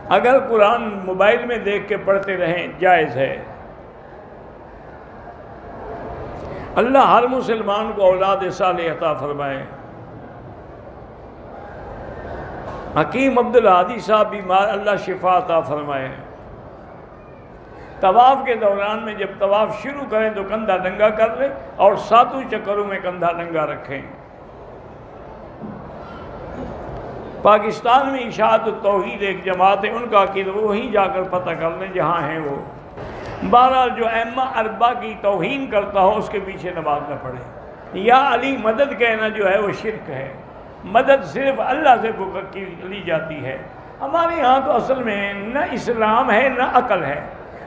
اگر قرآن موبائل میں دیکھ کے پڑھتے رہیں جائز ہے۔ اللہ ہر مسلمان کو اولاد صالح عطا فرمائے۔ حکیم عبدالہادی صاحب بیمار، اللہ شفا عطا فرمائے۔ طواف کے دوران میں جب طواف شروع کریں تو کندھا ننگا کر لیں اور 7 چکروں میں کندھا ننگا رکھیں۔ پاکستان میں اشاعت التوحید ایک جماعت ہے، ان کا عقیدہ وہیں جا کر پتہ کر لیں جہاں ہیں وہ۔ بہرحال جو ائمہ اربعہ کی توہین کرتا ہو اس کے پیچھے نماز نہ پڑھے۔ یا علی مدد کہنا جو ہے وہ شرک ہے۔ مدد صرف اللہ سے لی جاتی ہے۔ ہمارے ہاں تو اصل میں نہ اسلام ہے نہ عقل ہے۔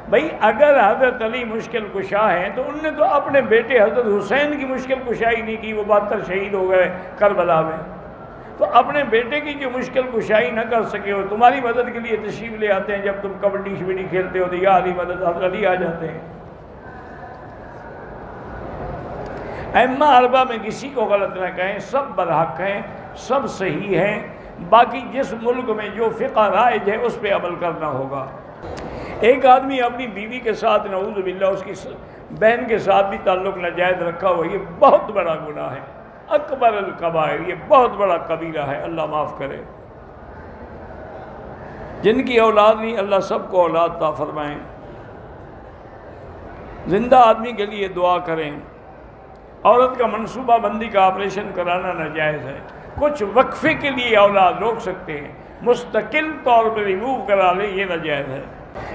بھئی اگر حضرت علی مشکل کشا ہیں تو انہوں نے تو اپنے بیٹے حضرت حسین کی مشکل کشائی نہیں کی، وہ 72 شہید ہو گئے کربلا میں۔ تو اپنے بیٹے کی جو مشکل کشائی نہ کر سکے ہو، تمہاری مدد کے لیے تشریف لے آتے ہیں۔ جب تم کبڈی شبڈی کھیلتے ہو تو یا علی مدد، حضرت علی آ جاتے ہیں۔ ائمہ اربعہ میں کسی کو غلط نہ کہیں، سب برحق ہیں، سب صحیح ہیں۔ باقی جس ملک میں جو فقہ رائج ہے اس پہ عمل کرنا ہوگا۔ ایک آدمی اپنی بیوی کے ساتھ نعوذ باللہ اس کی بہن کے ساتھ بھی تعلق ناجائز رکھا ہوا، یہ بہت بڑا گناہ ہے، اکبر الکبائر، یہ بہت بڑا کبیرہ ہے، اللہ معاف کرے۔ جن کی اولاد نہیں اللہ سب کو اولاد عطا فرمائیں۔ زندہ آدمی کے لیے دعا کریں۔ عورت کا منصوبہ بندی کا آپریشن کرانا ناجائز ہے۔ کچھ وقفے کے لیے اولاد روک سکتے ہیں، مستقل طور پر ریموو کرا لیں، یہ ناجائز ہے۔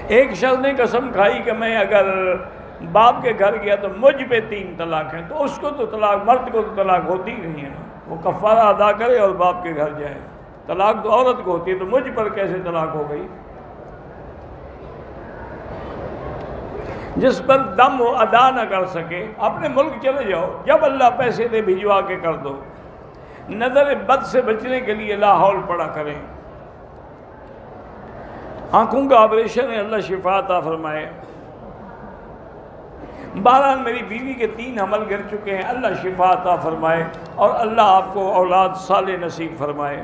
ایک شخص نے قسم کھائی کہ میں اگر باپ کے گھر گیا تو مجھ پہ 3 طلاق ہیں، تو اس کو تو طلاق، مرد کو تو طلاق ہوتی ہی نہیں ہے نا، وہ کفارہ ادا کرے اور باپ کے گھر جائے۔ طلاق تو عورت کو ہوتی ہے، تو مجھ پر کیسے طلاق ہو گئی؟ جس پر دم وہ ادا نہ کر سکے اپنے ملک چلے جاؤ، جب اللہ پیسے دے بھجوا کے کر دو۔ نظر بد سے بچنے کے لیے لا حول پڑھا کریں۔ آنکھوں کا آپریشن ہے، اللہ شفا عطا فرمائے۔ بہرحال میری بیوی کے 3 حمل گر چکے ہیں، اللہ شفا عطا فرمائے اور اللہ آپ کو اولاد صالح نصیب فرمائے۔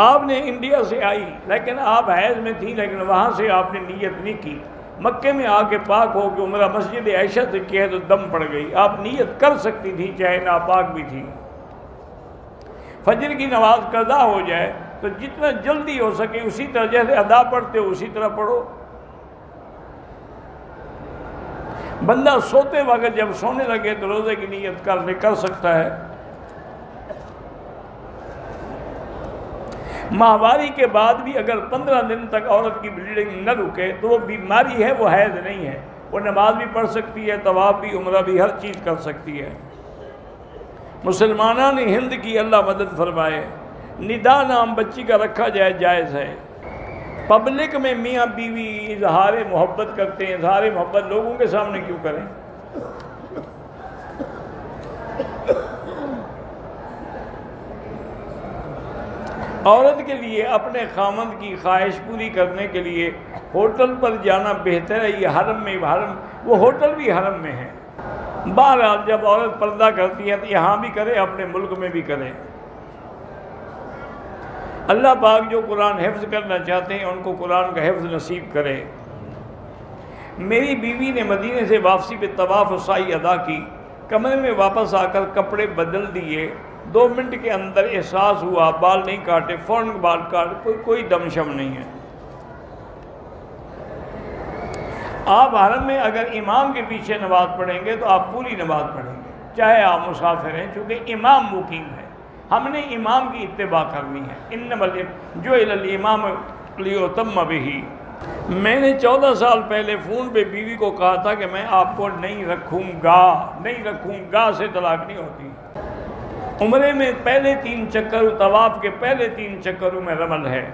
آپ نے انڈیا سے آئی لیکن آپ حیض میں تھی، لیکن وہاں سے آپ نے نیت نہیں کی۔ مکے میں آ کے پاک ہو کے عمرہ مسجد عائشہ سے کیا تو دم پڑ گئی۔ آپ نیت کر سکتی تھی چاہے ناپاک بھی تھی۔ فجر کی نماز قضا ہو جائے تو جتنا جلدی ہو سکے اسی طرح جیسے ادا پڑھتے ہو اسی طرح پڑھو۔ بندہ سوتے وقت جب سونے لگے تو روزے کی نیت کر سکتا ہے۔ ماہواری کے بعد بھی اگر 15 دن تک عورت کی بلیڈنگ نہ رکے تو وہ بیماری ہے، وہ حیض نہیں ہے، وہ نماز بھی پڑھ سکتی ہے، طواف بھی، عمرہ بھی، ہر چیز کر سکتی ہے۔ مسلمانان ہند کی اللہ مدد فرمائے۔ ندا نام بچی کا رکھا جائے، جائز ہے۔ پبلک میں میاں بیوی اظہار محبت کرتے ہیں، اظہار محبت لوگوں کے سامنے کیوں کریں؟ عورت کے لیے اپنے خامند کی خواہش پوری کرنے کے لیے ہوٹل پر جانا بہتر ہے، یہ حرم میں، وہ ہوٹل بھی حرم میں ہے۔ بہرحال جب عورت پردہ کرتی ہے تو یہاں بھی کرے، اپنے ملک میں بھی کرے۔ اللہ پاک جو قرآن حفظ کرنا چاہتے ہیں ان کو قرآن کا حفظ نصیب کرے۔ میری بیوی نے مدینے سے واپسی پہ طواف و سعی ادا کی، کمرے میں واپس آ کر کپڑے بدل دیے، 2 منٹ کے اندر احساس ہوا بال نہیں کاٹے، فوراً بال کاٹ، کوئی دم شم نہیں ہے۔ آپ حرم میں اگر امام کے پیچھے نماز پڑھیں گے تو آپ پوری نماز پڑھیں گے، چاہے آپ مسافر ہیں، چونکہ امام مقیم ہے، ہم نے امام کی اتباع کرنی ہے۔ انما جعل الامام لیؤتم بہ۔ میں نے 14 سال پہلے فون پہ بیوی کو کہا تھا کہ میں آپ کو نہیں رکھوں گا سے طلاق نہیں ہوتی۔ عمرے میں پہلے 3 چکر، طواف کے پہلے 3 چکروں میں رمل ہے۔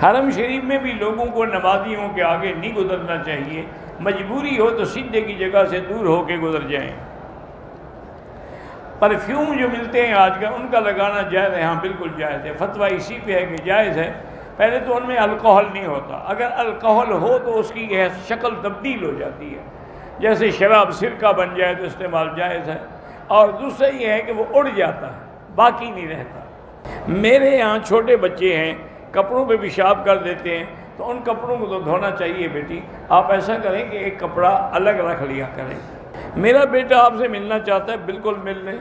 حرم شریف میں بھی لوگوں کو نمازیوں کے آگے نہیں گزرنا چاہیے، مجبوری ہو تو سجدے کی جگہ سے دور ہو کے گزر جائیں۔ پرفیوم جو ملتے ہیں آج کل ان کا لگانا جائز ہے، ہاں بالکل جائز ہے، فتویٰ اسی پہ ہے کہ جائز ہے۔ پہلے تو ان میں الکحل نہیں ہوتا، اگر الکحل ہو تو اس کی شکل تبدیل ہو جاتی ہے، جیسے شراب سرکہ بن جائے تو استعمال جائز ہے۔ اور دوسرا یہ ہے کہ وہ اڑ جاتا ہے، باقی نہیں رہتا۔ میرے یہاں چھوٹے بچے ہیں، کپڑوں پہ پیشاب کر دیتے ہیں، تو ان کپڑوں کو تو دھونا چاہیے بیٹی، آپ ایسا کریں کہ ایک کپڑا الگ رکھ لیا کریں۔ میرا بیٹا آپ سے ملنا چاہتا ہے، بالکل مل لیں۔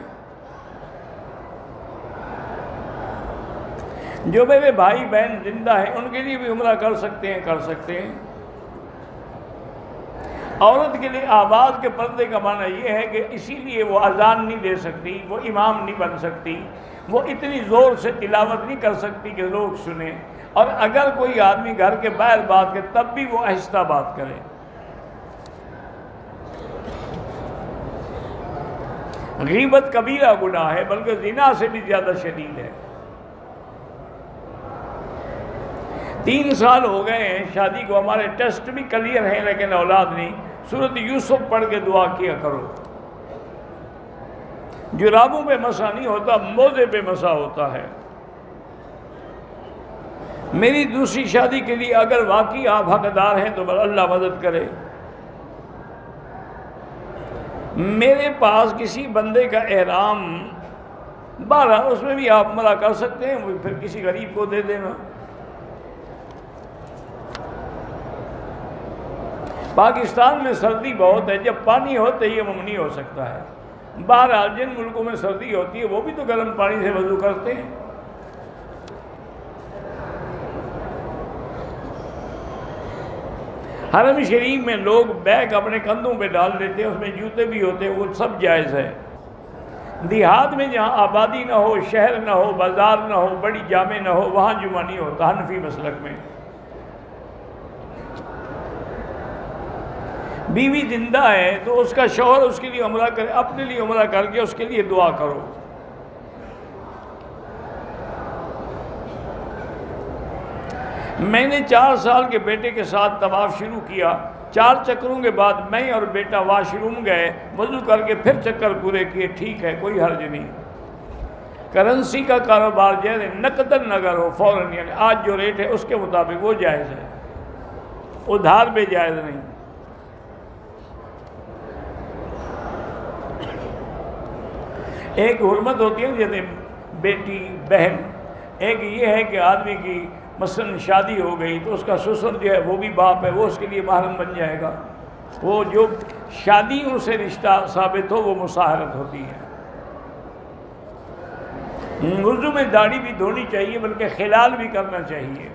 جو میرے بھائی بہن زندہ ہیں ان کے لیے بھی عمرہ کر سکتے ہیں، کر سکتے ہیں۔ عورت کے لیے آواز کے پردے کا معنی یہ ہے کہ اسی لیے وہ اذان نہیں دے سکتی، وہ امام نہیں بن سکتی، وہ اتنی زور سے تلاوت نہیں کر سکتی کہ لوگ سنیں، اور اگر کوئی آدمی گھر کے باہر بات کرے تب بھی وہ آہستہ بات کرے۔ غیبت کبیرہ گناہ ہے، بلکہ زنا سے بھی زیادہ شدید ہے۔ 3 سال ہو گئے ہیں شادی کو، ہمارے ٹیسٹ بھی کلیئر ہیں لیکن اولاد نہیں۔ سورۃ یوسف پڑھ کے دعا کیا کرو۔ جرابوں پہ مسا نہیں ہوتا، موزے پہ مسا ہوتا ہے۔ میری دوسری شادی کے لیے اگر واقعی آپ حقدار ہیں تو اللہ مدد کرے۔ میرے پاس کسی بندے کا احرام 12، اس میں بھی آپ عمرہ کر سکتے ہیں، وہ پھر کسی غریب کو دے دینا۔ پاکستان میں سردی بہت ہے، جب پانی ہو تیمم نہیں ہو سکتا ہے۔ بہرحال جن ملکوں میں سردی ہوتی ہے وہ بھی تو گرم پانی سے وضو کرتے ہیں۔ حرم شریف میں لوگ بیگ اپنے کندھوں پہ ڈال لیتے ہیں، اس میں جوتے بھی ہوتے ہیں، وہ سب جائز ہے۔ دیہات میں جہاں آبادی نہ ہو، شہر نہ ہو، بازار نہ ہو، بڑی جامع نہ ہو، وہاں جمعہ نہیں ہوتا حنفی مسلک میں۔ بیوی زندہ ہے تو اس کا شوہر اس کے لیے عمرہ کرے، اپنے لیے عمرہ کر کے اس کے لیے دعا کرو۔ میں نے 4 سال کے بیٹے کے ساتھ طواف شروع کیا، 4 چکروں کے بعد میں اور بیٹا واش روم گئے، وضو کر کے پھر چکر پورے کیے، ٹھیک ہے، کوئی حرج نہیں۔ کرنسی کا کاروبار جیسے نقدن اگر ہو فوراً، یعنی آج جو ریٹ ہے اس کے مطابق وہ جائز ہے، ادھار پہ جائز نہیں۔ ایک حرمت ہوتی ہے جیسے بیٹی بہن، ایک یہ ہے کہ آدمی کی مثلا شادی ہو گئی تو اس کا سسر جو ہے وہ بھی باپ ہے، وہ اس کے لیے محرم بن جائے گا۔ وہ جو شادیوں سے رشتہ ثابت ہو وہ مصاہرت ہوتی ہے۔ وضو میں داڑھی بھی دھونی چاہیے، بلکہ خلال بھی کرنا چاہیے۔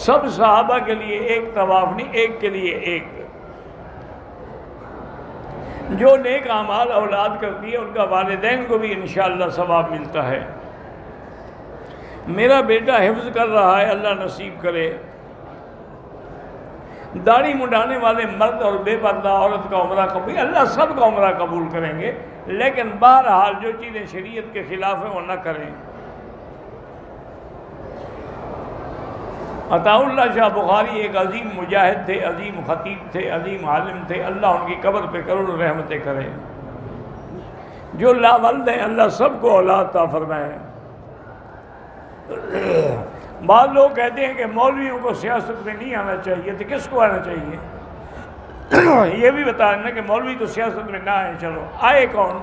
سب صحابہ کے لیے ایک طواف نہیں، ایک کے لیے ایک۔ جو نیک اعمال اولاد کرتی ہے ان کا والدین کو بھی انشاءاللہ ثواب ملتا ہے۔ میرا بیٹا حفظ کر رہا ہے، اللہ نصیب کرے۔ داڑھی مڈانے والے مرد اور بے پردہ عورت کا عمرہ قبول، اللہ سب کا عمرہ قبول کریں گے، لیکن بہرحال جو چیزیں شریعت کے خلاف ہیں وہ نہ کریں۔ عطا اللہ شاہ بخاری ایک عظیم مجاہد تھے، عظیم خطیب تھے، عظیم عالم تھے، اللہ ان کی قبر پہ کروڑوں رحمتیں کرے۔ جو لاولد ہیں اللہ سب کو اولاد عطا فرمائے۔ بعض لوگ کہتے ہیں کہ مولویوں کو سیاست میں نہیں آنا چاہیے، تو کس کو آنا چاہیے؟ یہ بھی بتا نا کہ مولوی تو سیاست میں نہ آئے، چلو آئے کون؟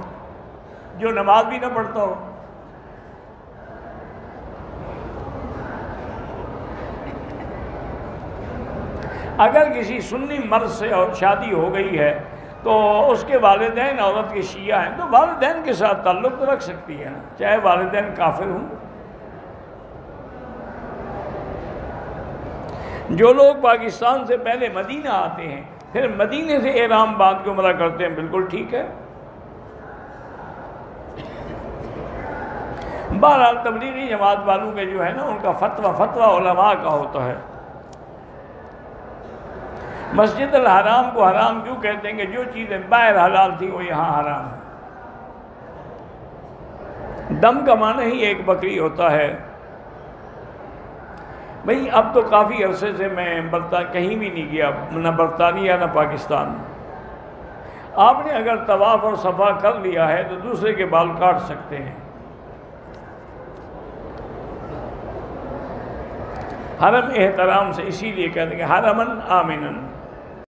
جو نماز بھی نہ پڑھتا ہو۔ اگر کسی سنی مرد سے اور شادی ہو گئی ہے تو اس کے والدین عورت کے شیعہ ہیں تو والدین کے ساتھ تعلق تو رکھ سکتی ہے، چاہے والدین کافر ہوں۔ جو لوگ پاکستان سے پہلے مدینہ آتے ہیں پھر مدینے سے احرام باندھ کے عمرہ کرتے ہیں، بالکل ٹھیک ہے۔ بہرحال تبلیغی جماعت والوں کے جو ہے نا ان کا فتویٰ علماء کا ہوتا ہے۔ مسجد الحرام کو حرام کیوں کہتے ہیں کہ جو چیزیں باہر حلال تھی وہ یہاں حرام ہے۔ دم کا معنی ہی ایک بکری ہوتا ہے۔ بھئی اب تو کافی عرصے سے میں کہیں بھی نہیں گیا، نہ برطانیہ نہ پاکستان۔ آپ نے اگر طواف اور صفا کر لیا ہے تو دوسرے کے بال کاٹ سکتے ہیں۔ حرم احترام سے اسی لیے کہتے ہیں کہ حرمن آمنن،